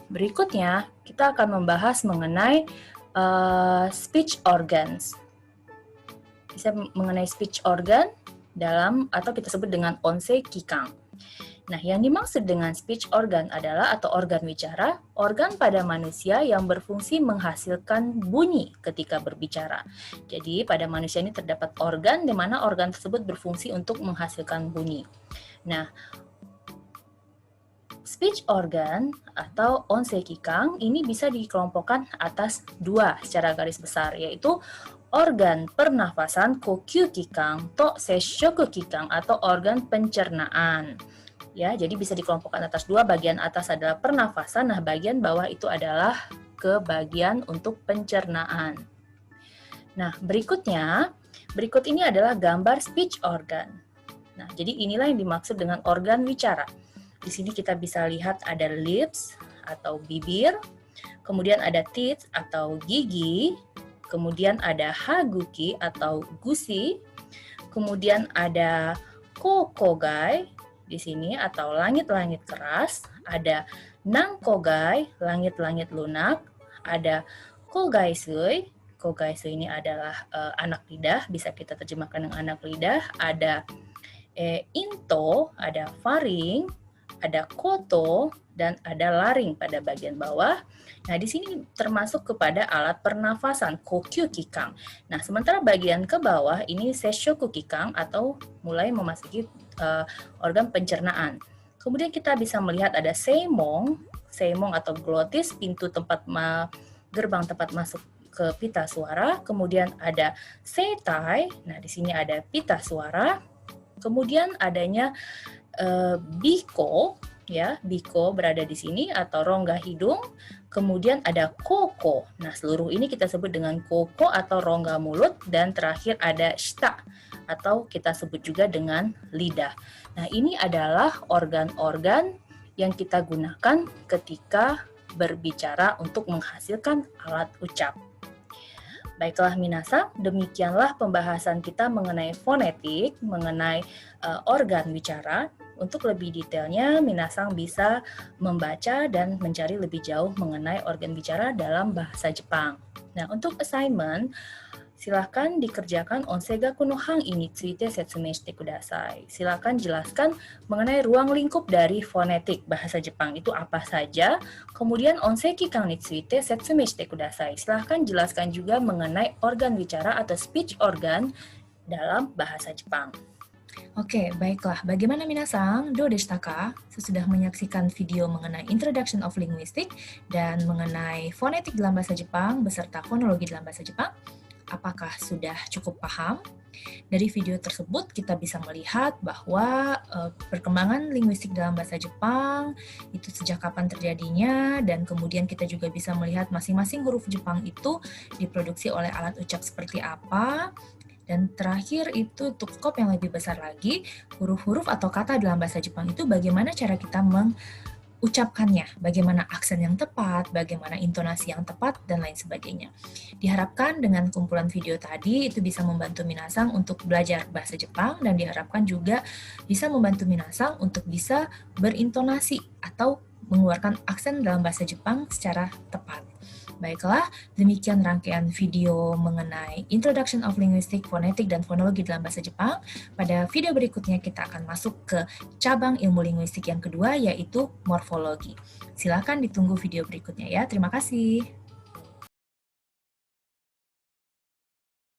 berikutnya kita akan membahas mengenai speech organs. Bisa mengenai speech organ dalam atau kita sebut dengan onsei kikang. Nah, yang dimaksud dengan speech organ adalah atau organ wicara, organ pada manusia yang berfungsi menghasilkan bunyi ketika berbicara. Jadi, pada manusia ini terdapat organ di mana organ tersebut berfungsi untuk menghasilkan bunyi. Nah, speech organ atau onsei kikang ini bisa dikelompokkan atas dua secara garis besar, yaitu organ pernafasan kokyu kikang, to seishoku kikang atau organ pencernaan. Ya, jadi bisa dikelompokkan atas dua, bagian atas adalah pernafasan, nah bagian bawah itu adalah ke bagian untuk pencernaan. Nah, berikut ini adalah gambar speech organ. Nah, jadi inilah yang dimaksud dengan organ wicara. Di sini kita bisa lihat ada lips atau bibir, kemudian ada teeth atau gigi, kemudian ada haguki atau gusi, kemudian ada kokogai di sini atau langit-langit keras, ada nangkogai, langit-langit lunak, ada kogaisui, kogaisui ini adalah anak lidah, bisa kita terjemahkan dengan anak lidah, ada into, ada faring, ada koto, dan ada laring pada bagian bawah. Nah, di sini termasuk kepada alat pernafasan, kokyu kikang. Nah, sementara bagian ke bawah ini seishoku kikang atau mulai memasuki organ pencernaan. Kemudian kita bisa melihat ada seimong atau glotis, pintu gerbang tempat masuk ke pita suara. Kemudian ada seitai, nah di sini ada pita suara. Kemudian adanya biko, ya, biko berada di sini atau rongga hidung. Kemudian ada koko. Nah, seluruh ini kita sebut dengan koko atau rongga mulut, dan terakhir ada shita atau kita sebut juga dengan lidah. Nah, ini adalah organ-organ yang kita gunakan ketika berbicara untuk menghasilkan alat ucap. Baiklah minasang, demikianlah pembahasan kita mengenai fonetik, mengenai organ wicara. Untuk lebih detailnya, minasang bisa membaca dan mencari lebih jauh mengenai organ bicara dalam bahasa Jepang. Nah, untuk assignment, silakan dikerjakan Onseigaku no Hangi ni tsuite setsumei shite kudasai. Silakan jelaskan mengenai ruang lingkup dari fonetik bahasa Jepang itu apa saja. Kemudian Onsei kikang ni tsuite setsumei shite kudasai. Silakan jelaskan juga mengenai organ bicara atau speech organ dalam bahasa Jepang. Oke, baiklah. Bagaimana minasang? Do deshita ka? Sesudah menyaksikan video mengenai Introduction of Linguistics dan mengenai fonetik dalam bahasa Jepang beserta fonologi dalam bahasa Jepang, apakah sudah cukup paham? Dari video tersebut kita bisa melihat bahwa perkembangan linguistik dalam bahasa Jepang itu sejak kapan terjadinya, dan kemudian kita juga bisa melihat masing-masing huruf Jepang itu diproduksi oleh alat ucap seperti apa. Dan terakhir itu untuk skop yang lebih besar lagi, huruf-huruf atau kata dalam bahasa Jepang itu bagaimana cara kita mengucapkannya, bagaimana aksen yang tepat, bagaimana intonasi yang tepat, dan lain sebagainya. Diharapkan dengan kumpulan video tadi itu bisa membantu minasang untuk belajar bahasa Jepang, dan diharapkan juga bisa membantu minasang untuk bisa berintonasi atau mengeluarkan aksen dalam bahasa Jepang secara tepat. Baiklah, demikian rangkaian video mengenai Introduction of Linguistics, Fonetik, dan Fonologi dalam bahasa Jepang. Pada video berikutnya kita akan masuk ke cabang ilmu linguistik yang kedua, yaitu morfologi. Silakan ditunggu video berikutnya ya. Terima kasih.